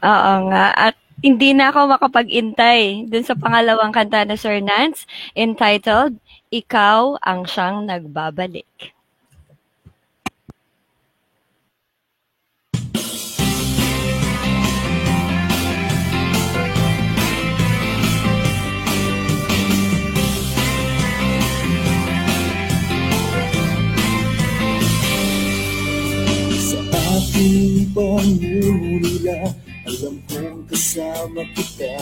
Oo nga, at hindi na ako makapag-intay dun sa pangalawang kanta na Sir Nance, entitled, Ikaw ang Siyang Nagbabalik. Sa aking pangungulila, alam kong kasama kita.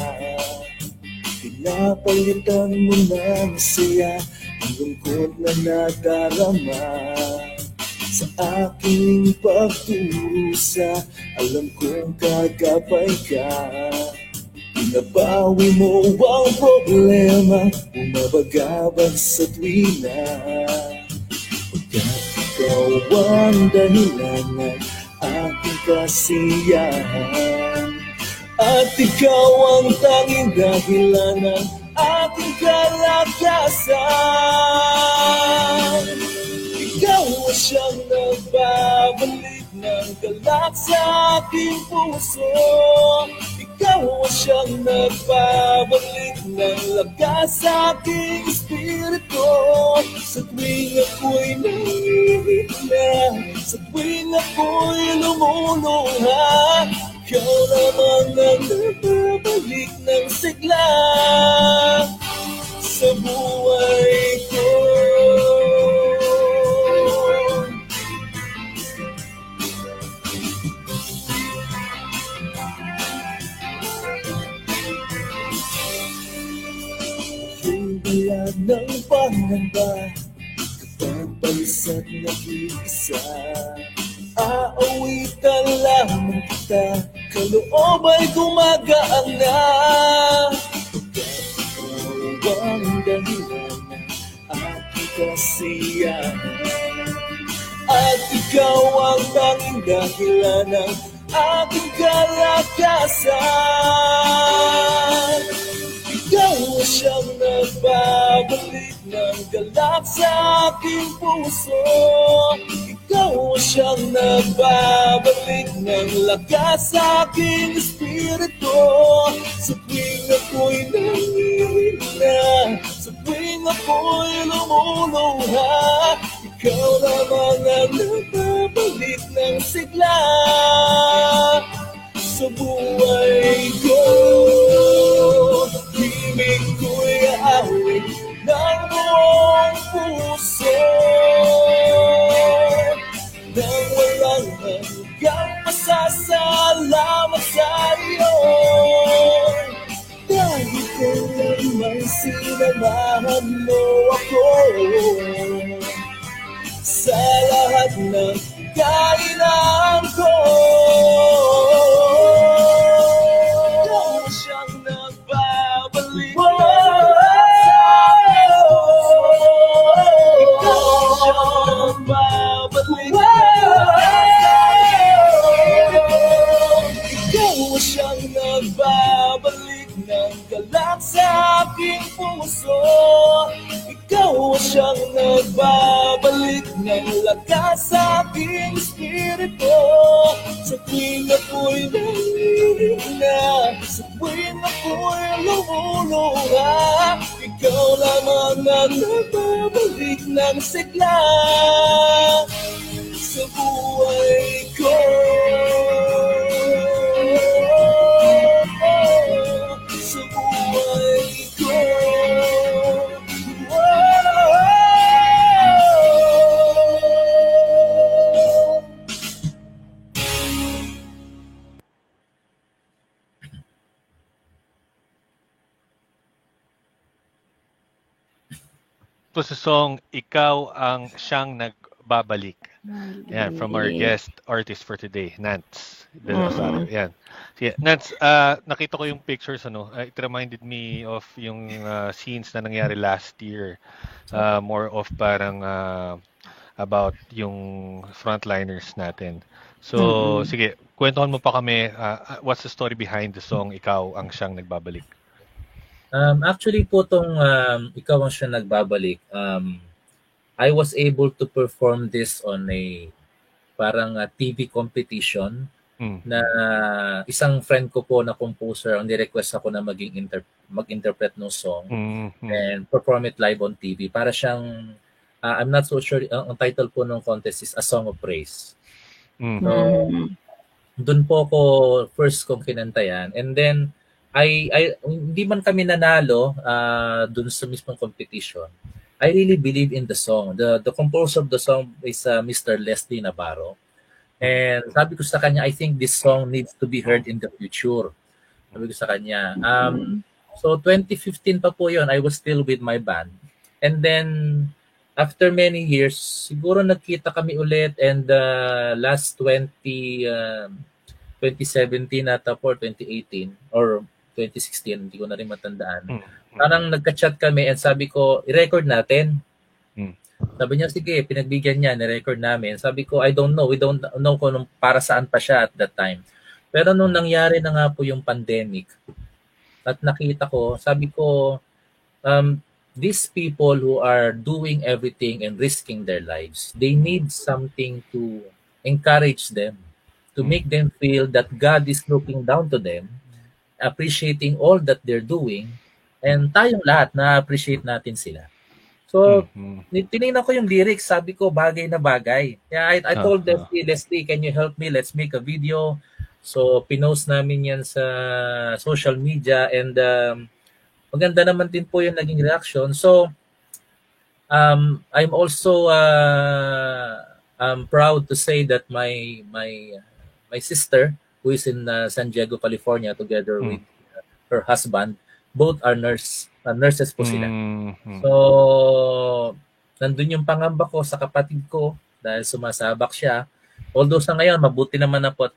Pinapalitan mo ng saya ang lungkot na nadarama. Sa aking pagtusa, alam kong kagabay ka. Pinabawi mo ang problema, bumabagabag sa tuwina. Pagkat ikaw ang dahilan ng aking kasiyahan, at ikaw ang tanging dahilan ng aking kalakasan. Ikaw ang siyang nagbabalik ng galak sa aking puso. Ikaw ang siyang nagbabalik ng lakas sa aking espiritu. Sa tuwing ako'y nangihina, sa tuwing ako'y lumuluha, ikaw naman ang nagbabalik ng sigla sa buhay ko. Bayad ng pangamba kapag balisat nag-iisa. Aawitan lamang kita, kaloob ay gumagaan na. Pagkat ikaw ang dahilan ng aking kasiyahan, at ikaw ang tanging dahilan ng aking kalakasan. Ikaw ang siyang nagbabalik ng galak sa aking puso. Ikaw ang siyang nagbabalik ng lakas sa aking espiritu. Sa tuwing ako'y nangihina, sa tuwing ako'y lumuluha, ikaw naman ang nagbabalik ng sigla sa buhay ko. Himig ko'y awit ng buong puso, nang walang hanggang pasasalamat sa iyo. Dahil kailan man sinamahan mo ako sa lahat ng kailangan ko. Ikaw siyang nagbabalik sa aking puso. Ikaw siyang nagbabalik Ikaw siyang nagbabalik ng galak sa aking puso. Ikaw siyang nagbabalik ng lakas sa aking espiritu. Sa tuwing ako'y nangihina, sa tuwing ako'y lumuluha, ikaw lamang ang nagbabalik ng sigla sa buhay ko. Sa buhay ko. Ito sa song, Ikaw ang Siyang Nagbabalik. Yan, from our guest artist for today, Nance Del Rosario. Yan. Sige, Nance, nakita ko yung pictures, ano, it reminded me of yung scenes na nangyari last year. More of parang about yung frontliners natin. So, sige, kwentuhan mo pa kami, what's the story behind the song, Ikaw ang Siyang Nagbabalik? Actually po tong Ikaw ang Siyang Nagbabalik, I was able to perform this on a parang TV competition na isang friend ko po na composer ang ni-request ako na mag-interpret ng song and perform it live on TV. Para siyang, I'm not so sure, ang title po ng contest is A Song of Praise. So, doon po ako first kong kinantayan. And then, hindi man kami nanalo doon sa mismong competition. I really believe in the song. The composer of the song is Mr. Leslie Navarro. And sabi ko sa kanya, I think this song needs to be heard in the future. Sabi ko sa kanya. So 2015 pa po yun, I was still with my band. And then, after many years, siguro nagkita kami ulit and last 2017 ata po, 2018 or 2016, hindi ko na rin matandaan. Parang nagka-chat kami and sabi ko, i-record natin. Sabi niya, sige, pinagbigyan niya, ni-record namin. Sabi ko, I don't know. We don't know kung para saan pa siya at that time. Pero nung nangyari na nga po yung pandemic at nakita ko, sabi ko, these people who are doing everything and risking their lives, they need something to encourage them, to make them feel that God is looking down to them, appreciating all that they're doing, and tayong lahat na-appreciate natin sila. So, tinignan ko yung lyrics, sabi ko, bagay na bagay. Yeah, I told Leslie, can you help me? Let's make a video. So, pinost namin yan sa social media and maganda naman din po yung naging reaction. So, I'm also proud to say that my sister, who is in San Diego, California, together with her husband, both are nurses po sila. So, nandun yung pangamba ko sa kapatid ko dahil sumasabak siya. Although sa ngayon, mabuti naman na po at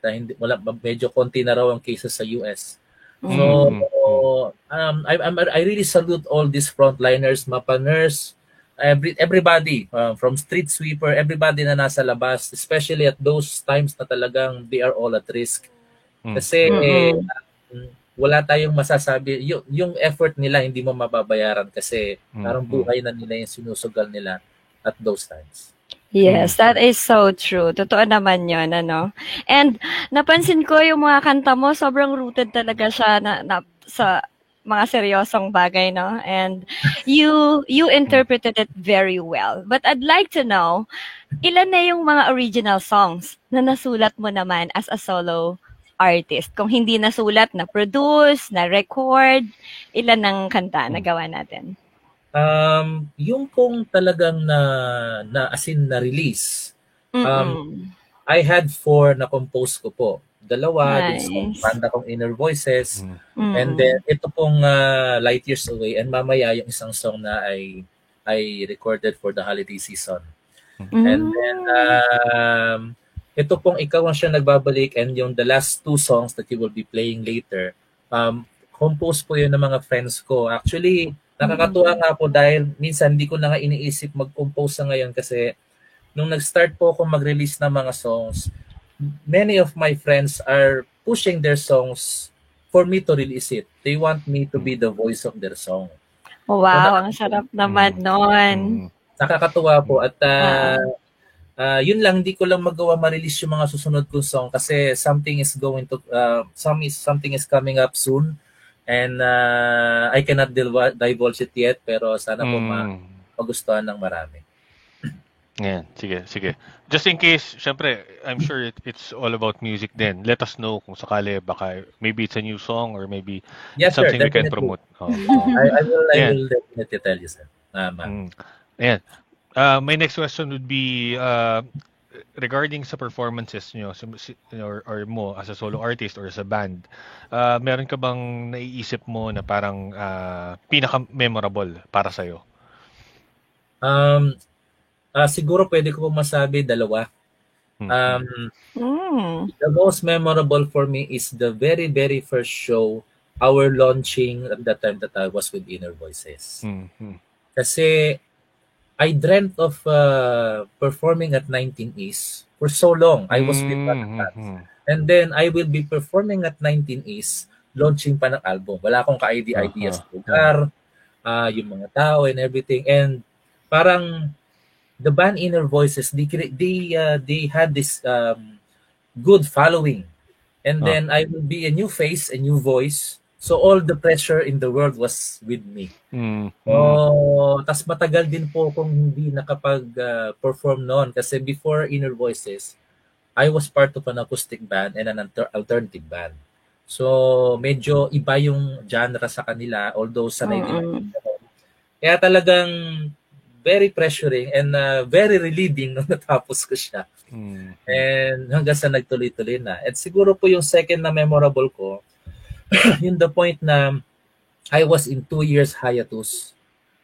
medyo konti na raw ang cases sa US. So, I really salute all these frontliners, mapa nurse, everybody, from street sweeper, everybody na nasa labas, especially at those times na talagang they are all at risk. Kasi wala tayong masasabi. Yung effort nila hindi mo mababayaran kasi parang buhay na nila yung sinusugal nila at those times. Yes, that is so true. Totoo naman yun, ano. And napansin ko yung mga kanta mo, sobrang rooted talaga siya sa mga seryosong bagay, no? And you interpreted it very well. But I'd like to know, ilan na yung mga original songs na nasulat mo naman as a solo artist? Kung hindi nasulat, na-produce, na-record, ilan ang kanta na gawa natin? Yung kung talagang as in na-release, I had 4 na compose ko po. 2, nice. Sa banda kong Inner Voices, and then ito pong Light Years Away, and mamaya yung isang song na I recorded for the holiday season. And then, ito pong Ikaw ang Siyang Nagbabalik and yung the last 2 songs that you will be playing later, compose po yun ng mga friends ko. Actually, nakakatuwa nga po dahil minsan hindi ko na nga iniisip mag-compose sa ngayon kasi nung nag-start po ako mag-release ng mga songs, many of my friends are pushing their songs for me to release it. They want me to be the voice of their song. Wow, ang sarap naman nun. Nakakatuwa po at yun lang, hindi ko lang magawa ma-release yung mga susunod kong song kasi something is coming up soon and I cannot divulge it yet pero sana po magustuhan ng marami. Yeah, sige. Just in case, syempre, I'm sure it's all about music then. Let us know kung sakali baka maybe it's a new song or maybe something we can promote. I will definitely tell you, sir. Ayan. My next question would be regarding sa performances nyo or mo as a solo artist or as a band. Meron ka bang naiisip mo na parang pinaka-memorable para sa'yo? Siguro pwede ko pong masabi 2. The most memorable for me is the very, very first show, our launching at that time that I was with Inner Voices. Kasi I dreamt of performing at 19 East for so long. I was with Panakat. And then I will be performing at 19 East, launching pa ng album. Wala akong ka-ideas lugar, yung mga tao and everything. And parang the band Inner Voices, they had this good following. And Oh. then I will be a new face, a new voice. So all the pressure in the world was with me. Tas matagal din po akong hindi nakapag-perform noon kasi before Inner Voices, I was part of an acoustic band and an alternative band. So medyo iba yung genre sa kanila although sanay din ako. Kaya talagang very pressuring and very relieving nung natapos ko siya. And hanggang sa nagtuloy-tuloy na. At siguro po yung second na memorable ko, yung the point na I was in 2 years hiatus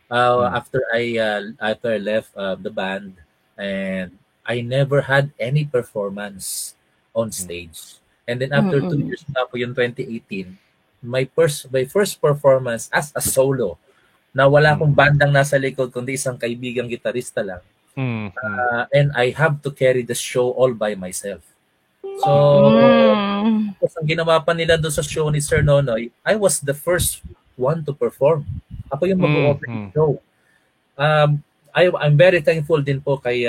after I left the band, and I never had any performance on stage. And then after 2 years na po yung 2018, my first performance as a solo na wala akong bandang nasa likod kundi isang kaibigang gitarista lang. And I have to carry the show all by myself. So, ang ginawa pa nila doon sa show ni Sir Nonoy, I was the first one to perform. Ako yung mag-open show. I'm very thankful din po kay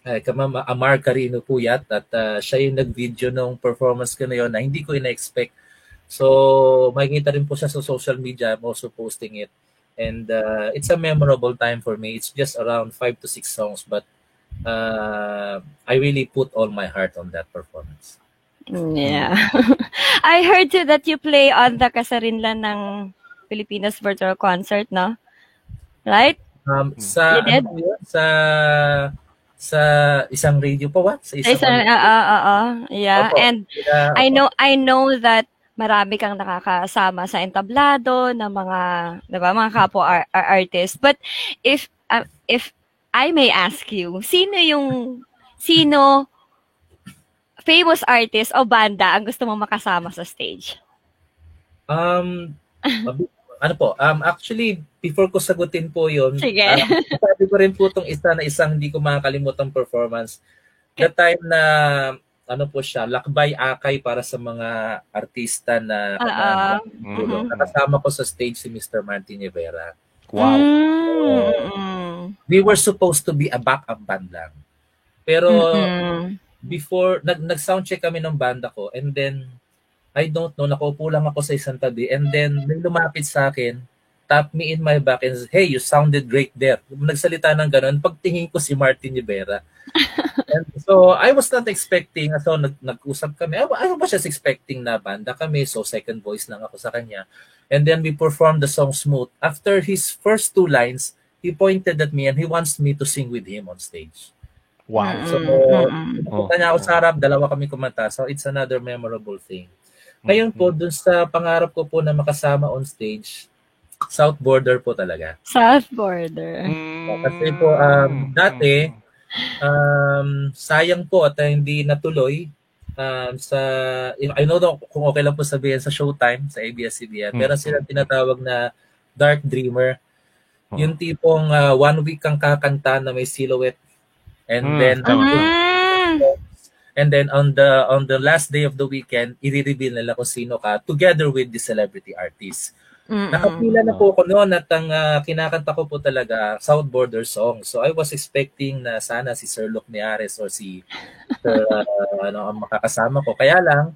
Ma'am Amar Carino Puyat at siya yung nag-video ng performance ko na yun na hindi ko ina-expect. So, makikita rin po siya sa social media. I'm also posting it. And it's a memorable time for me. It's just around 5 to 6 songs, but I really put all my heart on that performance. Yeah. I heard too that you play on the Kasarinlan ng Pilipinas Virtual Concert, no? Right? Sa You did? ano po yun? Sa isang radio pa ba? Sa isang Yeah. Opo. And I know that marami kang nakakasama sa entablado ng mga, 'di ba, mga kapwa artist. But if I may ask you, sino famous artist o banda ang gusto mo makasama sa stage? Ano po? Actually, before ko sagutin po 'yon, Sige. sabi ko rin po itong isang hindi ko makakalimutang performance. The time na ano po siya, lakbay akay para sa mga artista na nakasama ko sa stage si Mr. Martin Rivera. Wow. We were supposed to be a backup band lang. Pero before, nag-soundcheck kami ng banda ko and then, I don't know, nakaupo lang ako sa isang tabi and then may lumapit sa akin, tap me in my back and said, "Hey, you sounded great there." Nagsalita ng ganun, pagtingin ko si Martin Rivera. And so, I was not expecting, so nag-usap kami, I was just expecting na banda kami, so second voice lang ako sa kanya. And then we performed the song Smooth. After his first 2 lines, he pointed at me and he wants me to sing with him on stage. Wow. So, napunta niya ako sa harap, dalawa kami kumanta. So, it's another memorable thing. Ngayon po, dun sa pangarap ko po na makasama on stage, South Border po talaga. South Border. Kasi po, dati, sayang po at hindi natuloy I know kung okay lang po sabihin sa Showtime, sa ABS-CBN, meron silang tinatawag na Dark Dreamer. Yung tipong 1 week kang kakanta na may silhouette. And then on the last day of the weekend, i-reveal nila kung sino ka together with the celebrity artist. Nakapila na po ako noon at ang kinakanta ko po talaga South Border song. So I was expecting na sana si Sir Luc Neares or si Sir, ang makakasama ko. Kaya lang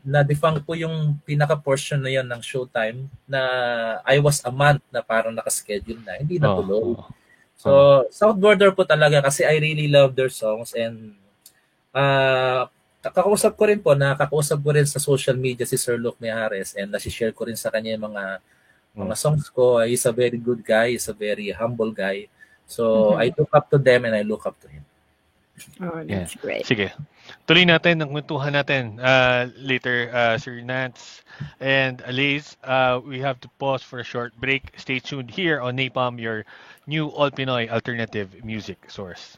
na-defunct po yung pinaka-portion na yon ng Showtime na I was a month na parang nakaschedule na. Hindi natuloy. So South Border po talaga kasi I really love their songs and nakakausap ko rin sa social media si Sir Luc Neares and nasi-share ko rin sa kanya yung mga songs ko. He's a very good guy, he's a very humble guy. So I look up to them and I look up to him. Oh, that's great. Sige. Tuloy natin ang kwentuhan natin later, Sir Nance and Alice. We have to pause for a short break. Stay tuned here on Napalm, your new all Pinoy alternative music source.